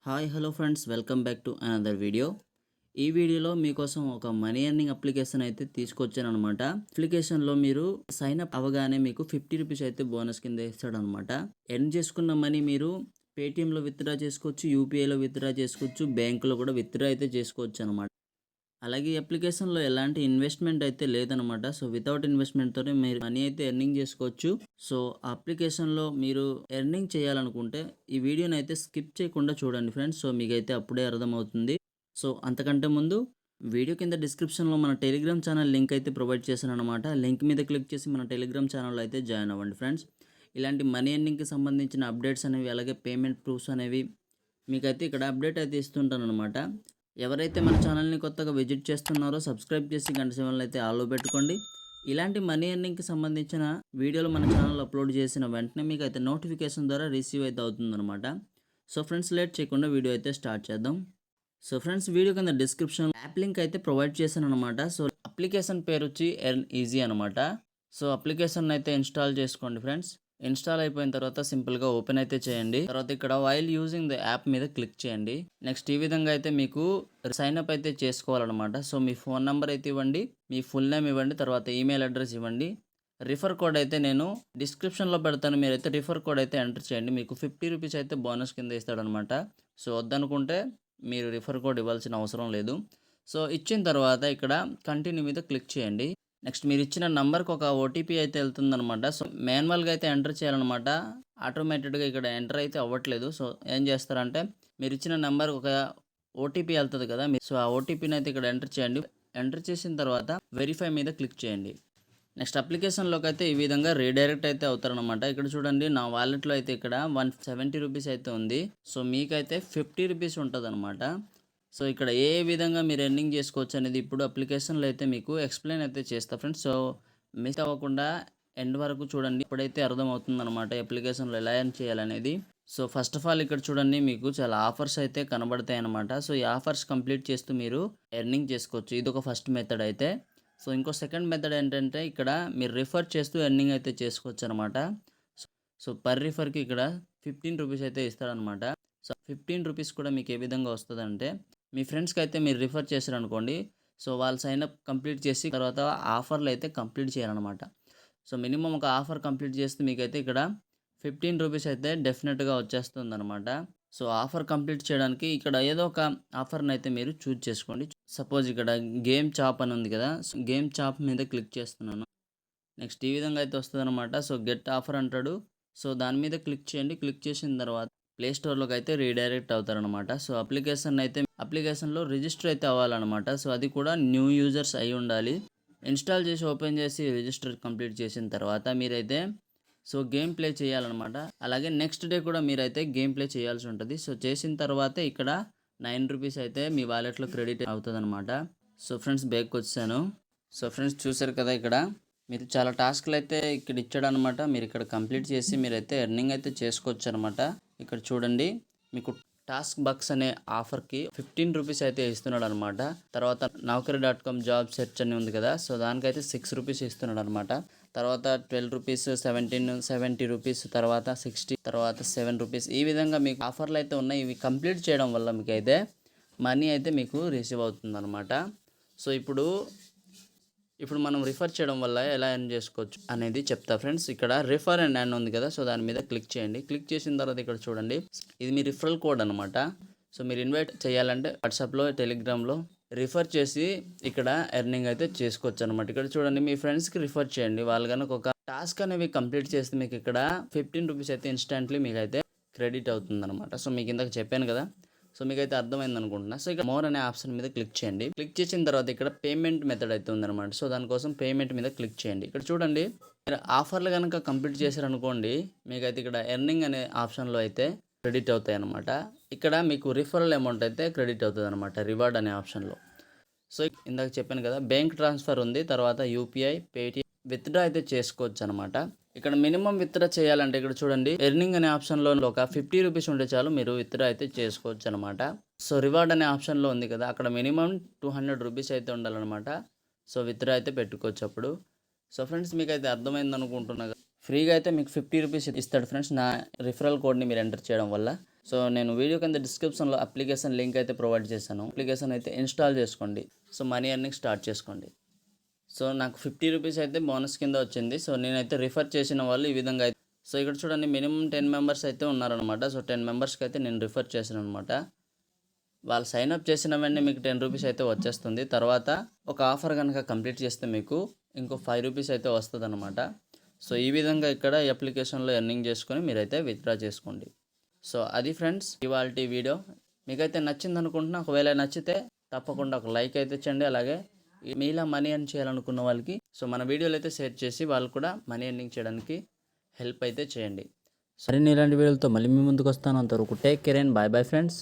Hi hello friends, welcome back to another video. ఈ వీడియోలో మీకోసం ఒక మనీ ఎర్నింగ్ అప్లికేషన్ అయితే తీసుకొచ్చాను అనమాట. అప్లికేషన్లో మీరు సైన్ అప్ అవ్వగానే మీకు 50 రూపీస్ అయితే బోనస్ కింద ఇస్తాడనమాట. ఎర్న్ చేసుకున్న మనీ మీరు పేటీఎంలో విత్డ్రా చేసుకోవచ్చు, యూపీఐలో విత్డ్రా చేసుకోవచ్చు, బ్యాంకులో కూడా విత్డ్రా అయితే చేసుకోవచ్చు అనమాట. అలాగే ఈ అప్లికేషన్లో ఎలాంటి ఇన్వెస్ట్మెంట్ అయితే లేదనమాట. సో వితౌట్ ఇన్వెస్ట్మెంట్తోనే మీరు మనీ అయితే ఎర్నింగ్ చేసుకోవచ్చు. సో ఆ అప్లికేషన్లో మీరు ఎర్నింగ్ చేయాలనుకుంటే ఈ వీడియోని అయితే స్కిప్ చేయకుండా చూడండి ఫ్రెండ్స్. సో మీకైతే అప్పుడే అర్థమవుతుంది. సో అంతకంటే ముందు వీడియో కింద డిస్క్రిప్షన్లో మన టెలిగ్రామ్ ఛానల్ లింక్ అయితే ప్రొవైడ్ చేశాను అనమాట. లింక్ మీద క్లిక్ చేసి మన టెలిగ్రామ్ ఛానల్లో అయితే జాయిన్ అవ్వండి ఫ్రెండ్స్. ఇలాంటి మనీ ఎర్నింగ్కి సంబంధించిన అప్డేట్స్ అనేవి, అలాగే పేమెంట్ ప్రూఫ్స్ అనేవి మీకైతే ఇక్కడ అప్డేట్ అయితే ఇస్తుంటాను అనమాట. ఎవరైతే మన ఛానల్ని కొత్తగా విజిట్ చేస్తున్నారో సబ్స్క్రైబ్ చేసి గంట సింబల్ని అయితే ఆల్లో పెట్టుకోండి. ఇలాంటి మనీ ఎర్నింగ్కి సంబంధించిన వీడియోలు మన ఛానల్ అప్లోడ్ చేసిన వెంటనే మీకు అయితే నోటిఫికేషన్ ద్వారా రిసీవ్ అయితే అవుతుందన్నమాట. సో ఫ్రెండ్స్, లేట్ చేయకుండా వీడియో అయితే స్టార్ట్ చేద్దాం. సో ఫ్రెండ్స్, వీడియో కింద డిస్క్రిప్షన్ యాప్ లింక్ అయితే ప్రొవైడ్ చేశాను అనమాట. సో అప్లికేషన్ పేరు వచ్చి ఎర్న్ ఈజీ అనమాట. సో అప్లికేషన్ అయితే ఇన్స్టాల్ చేసుకోండి ఫ్రెండ్స్. ఇన్స్టాల్ అయిపోయిన తర్వాత సింపుల్గా ఓపెన్ అయితే చేయండి. తర్వాత ఇక్కడ వైల్ యూజింగ్ ద యాప్ మీద క్లిక్ చేయండి. నెక్స్ట్ ఈ విధంగా అయితే మీకు సైన్ అప్ అయితే చేసుకోవాలన్నమాట. సో మీ ఫోన్ నెంబర్ అయితే ఇవ్వండి, మీ ఫుల్ నేమ్ ఇవ్వండి, తర్వాత ఈమెయిల్ అడ్రస్ ఇవ్వండి. రిఫర్ కోడ్ అయితే నేను డిస్క్రిప్షన్లో పెడతాను, మీరైతే రిఫర్ కోడ్ అయితే ఎంటర్ చేయండి. మీకు 50 రూపీస్ అయితే బోనస్ కింద ఇస్తాడనమాట. సో వద్దనుకుంటే మీరు రిఫర్ కోడ్ ఇవ్వాల్సిన అవసరం లేదు. సో ఇచ్చిన తర్వాత ఇక్కడ కంటిన్యూ మీద క్లిక్ చేయండి. నెక్స్ట్ మీరు ఇచ్చిన నంబర్కి ఒక ఓటీపీ అయితే వెళ్తుందనమాట. సో మాన్యువల్గా అయితే ఎంటర్ చేయాలన్నమాట. ఆటోమేటెడ్గా ఇక్కడ ఎంటర్ అయితే అవ్వట్లేదు. సో ఏం చేస్తారంటే మీరు ఇచ్చిన నెంబర్ ఒక ఓటీపీ వెళ్తుంది కదా, సో ఆ ఓటీపీని అయితే ఇక్కడ ఎంటర్ చేయండి. ఎంటర్ చేసిన తర్వాత వెరిఫై మీద క్లిక్ చేయండి. నెక్స్ట్ అప్లికేషన్లోకి అయితే ఈ విధంగా రీడైరెక్ట్ అయితే అవుతారనమాట. ఇక్కడ చూడండి, నా వాలెట్లో అయితే ఇక్కడ 170 రూపీస్ అయితే ఉంది. సో మీకైతే 50 రూపీస్ ఉంటుంది అనమాట. సో ఇక్కడ ఏ విధంగా మీరు ఎర్నింగ్ చేసుకోవచ్చు అనేది ఇప్పుడు అప్లికేషన్లో అయితే మీకు ఎక్స్ప్లెయిన్ అయితే చేస్తా ఫ్రెండ్స్. సో మిస్ అవ్వకుండా ఎండ్ వరకు చూడండి, ఇప్పుడైతే అర్థమవుతుంది అనమాట అప్లికేషన్లో ఎలా ఎర్న్ చేయాలనేది. సో ఫస్ట్ ఆఫ్ ఆల్ ఇక్కడ చూడండి, మీకు చాలా ఆఫర్స్ అయితే కనబడతాయి అనమాట. సో ఈ ఆఫర్స్ కంప్లీట్ చేస్తూ మీరు ఎర్నింగ్ చేసుకోవచ్చు. ఇది ఒక ఫస్ట్ మెథడ్ అయితే. సో ఇంకో సెకండ్ మెథడ్ ఏంటంటే ఇక్కడ మీరు రిఫర్ చేస్తూ ఎర్నింగ్ అయితే చేసుకోవచ్చు అనమాట. సో పర్ రిఫర్కి ఇక్కడ 15 రూపీస్ అయితే ఇస్తారనమాట. సో 15 రూపీస్ కూడా మీకు ఏ విధంగా వస్తుందంటే, మీ ఫ్రెండ్స్కి అయితే మీరు రిఫర్ చేశారనుకోండి, సో వాళ్ళు సైన్అప్ కంప్లీట్ చేసి తర్వాత ఆఫర్లు అయితే కంప్లీట్ చేయాలన్నమాట. సో మినిమం ఒక ఆఫర్ కంప్లీట్ చేస్తే మీకైతే ఇక్కడ 15 రూపీస్ అయితే డెఫినెట్గా వచ్చేస్తుంది అనమాట. సో ఆఫర్ కంప్లీట్ చేయడానికి ఇక్కడ ఏదో ఒక ఆఫర్ని అయితే మీరు చూజ్ చేసుకోండి. సపోజ్ ఇక్కడ గేమ్ చాప్ అని ఉంది కదా, సో గేమ్ చాప్ మీద క్లిక్ చేస్తున్నాను. నెక్స్ట్ ఈ విధంగా అయితే వస్తుంది అనమాట. సో గెట్ ఆఫర్ అంటాడు. సో దాని మీద క్లిక్ చేయండి. క్లిక్ చేసిన తర్వాత ప్లే స్టోర్లోకి అయితే రీడైరెక్ట్ అవుతారనమాట. సో అప్లికేషన్లో రిజిస్టర్ అయితే అవ్వాలన్నమాట. సో అది కూడా న్యూ యూజర్స్ అయి ఉండాలి. ఇన్స్టాల్ చేసి ఓపెన్ చేసి రిజిస్టర్ కంప్లీట్ చేసిన తర్వాత మీరైతే సో గేమ్ ప్లే చేయాలన్నమాట. అలాగే నెక్స్ట్ డే కూడా మీరైతే గేమ్ ప్లే చేయాల్సి ఉంటుంది. సో చేసిన తర్వాత ఇక్కడ 9 రూపీస్ అయితే మీ వాలెట్లో క్రెడిట్ అవుతుంది అనమాట. సో ఫ్రెండ్స్, బ్యాక్ వచ్చాను. సో ఫ్రెండ్స్, చూసారు కదా, ఇక్కడ మీరు చాలా టాస్క్లు అయితే ఇక్కడ ఇచ్చాడనమాట. మీరు ఇక్కడ కంప్లీట్ చేసి మీరైతే ఎర్నింగ్ అయితే చేసుకోవచ్చు అనమాట. ఇక్కడ చూడండి, మీకు టాస్క్ బక్స్ అనే ఆఫర్కి 15 రూపీస్ అయితే ఇస్తున్నాడు అనమాట. తర్వాత నౌకరీ.com జాబ్ సెర్చ్ అని ఉంది కదా, సో దానికైతే 6 రూపీస్ ఇస్తున్నాడు అనమాట. తర్వాత 12 రూపీస్, 70 రూపీస్, తర్వాత 60, తర్వాత 7 రూపీస్. ఈ విధంగా మీకు ఆఫర్లు అయితే ఉన్నాయి. ఇవి కంప్లీట్ చేయడం వల్ల మీకు అయితే మనీ అయితే మీకు రిసీవ్ అవుతుంది అనమాట. సో ఇప్పుడు మనం రిఫర్ చేయడం వల్ల ఎలా ఎర్న్ చేసుకోవచ్చు అనేది చెప్తా ఫ్రెండ్స్. ఇక్కడ రిఫర్ అండ్ ఎర్న్ ఉంది కదా, సో దాని మీద క్లిక్ చేయండి. క్లిక్ చేసిన తర్వాత ఇక్కడ చూడండి, ఇది మీ రిఫరల్ కోడ్ అనమాట. సో మీరు ఇన్వైట్ చేయాలంటే వాట్సాప్లో, టెలిగ్రామ్లో రిఫర్ చేసి ఇక్కడ ఎర్నింగ్ అయితే చేసుకోవచ్చు అనమాట. ఇక్కడ చూడండి, మీ ఫ్రెండ్స్కి రిఫర్ చేయండి. వాళ్ళు కనుక ఒక టాస్క్ అనేవి కంప్లీట్ చేస్తే మీకు ఇక్కడ 15 రూపీస్ అయితే ఇన్స్టాంట్లీ మీకు అయితే క్రెడిట్ అవుతుంది అనమాట. సో మీకు ఇందాక చెప్పాను కదా, సో మీకైతే అర్థమైంది అనుకుంటున్నా. సో ఇక్కడ మోర్ అనే ఆప్షన్ మీద క్లిక్ చేయండి. క్లిక్ చేసిన తర్వాత ఇక్కడ పేమెంట్ మెథడ్ అయితే ఉందన్నమాట. సో దానికోసం పేమెంట్ మీద క్లిక్ చేయండి. ఇక్కడ చూడండి, మీరు ఆఫర్లు కనుక కంప్లీట్ చేశారనుకోండి, మీకైతే ఇక్కడ ఎర్నింగ్ అనే ఆప్షన్లో అయితే క్రెడిట్ అవుతాయి అనమాట. ఇక్కడ మీకు రిఫరల్ అమౌంట్ అయితే క్రెడిట్ అవుతుంది అనమాట, రివార్డ్ అనే ఆప్షన్లో. సో ఇందాక చెప్పాను కదా, బ్యాంక్ ట్రాన్స్ఫర్ ఉంది, తర్వాత యూపీఐ, పేటిఎం విత్డ్రా అయితే చేసుకోవచ్చు అనమాట. ఇక్కడ మినిమం విత్డ్రా చేయాలంటే ఇక్కడ చూడండి, ఎర్నింగ్ అనే ఆప్షన్లో ఒక 50 రూపీస్ ఉంటే చాలు, మీరు విత్డ్రా అయితే చేసుకోవచ్చు అనమాట. సో రివార్డ్ అనే ఆప్షన్లో ఉంది కదా, అక్కడ మినిమం 200 రూపీస్ అయితే ఉండాలన్నమాట. సో విత్డ్రా అయితే పెట్టుకోవచ్చు అప్పుడు. సో ఫ్రెండ్స్, మీకు అయితే అర్థమైంది అనుకుంటున్నా. ఫ్రీగా అయితే మీకు 50 రూపీస్ ఇస్తాడు ఫ్రెండ్స్, నా రిఫరల్ కోడ్ని మీరు ఎంటర్ చేయడం వల్ల. సో నేను వీడియో కింద డిస్క్రిప్షన్లో అప్లికేషన్ లింక్ అయితే ప్రొవైడ్ చేశాను. అప్లికేషన్ అయితే ఇన్స్టాల్ చేసుకోండి. సో మనీ ఎర్నింగ్ స్టార్ట్ చేసుకోండి. సో నాకు 50 రూపీస్ అయితే బోనస్ కింద వచ్చింది. సో నేనైతే రిఫర్ చేసిన వాళ్ళు ఈ విధంగా అయితే, సో ఇక్కడ చూడండి మినిమం 10 మెంబర్స్ అయితే ఉన్నారనమాట. సో 10 మెంబర్స్కి అయితే నేను రిఫర్ చేశాను అనమాట. వాళ్ళు సైన్ అప్ చేసిన వెంటనే మీకు 10 రూపీస్ అయితే వచ్చేస్తుంది. తర్వాత ఒక ఆఫర్ కనుక కంప్లీట్ చేస్తే మీకు ఇంకో 5 రూపీస్ అయితే వస్తుంది అనమాట. సో ఈ విధంగా ఇక్కడ ఈ అప్లికేషన్లో ఎర్నింగ్ చేసుకొని మీరైతే విత్డ్రా చేసుకోండి. సో అది ఫ్రెండ్స్ ఇవాల్టి వీడియో. మీకైతే నచ్చింది అనుకుంటున్నా. ఒకవేళ నచ్చితే తప్పకుండా ఒక లైక్ అయితే చేయండి. అలాగే మీలా మనీ ఎర్న్ చేయాలనుకున్న వాళ్ళకి సో మన వీడియోలు అయితే షేర్ చేసి వాళ్ళు కూడా మనీ ఎర్నింగ్ చేయడానికి హెల్ప్ అయితే చేయండి. సరే ఇలాంటి వీడియోలతో మళ్ళీ మీ ముందుకు వస్తాను. అంతవరకు take care and bye bye friends.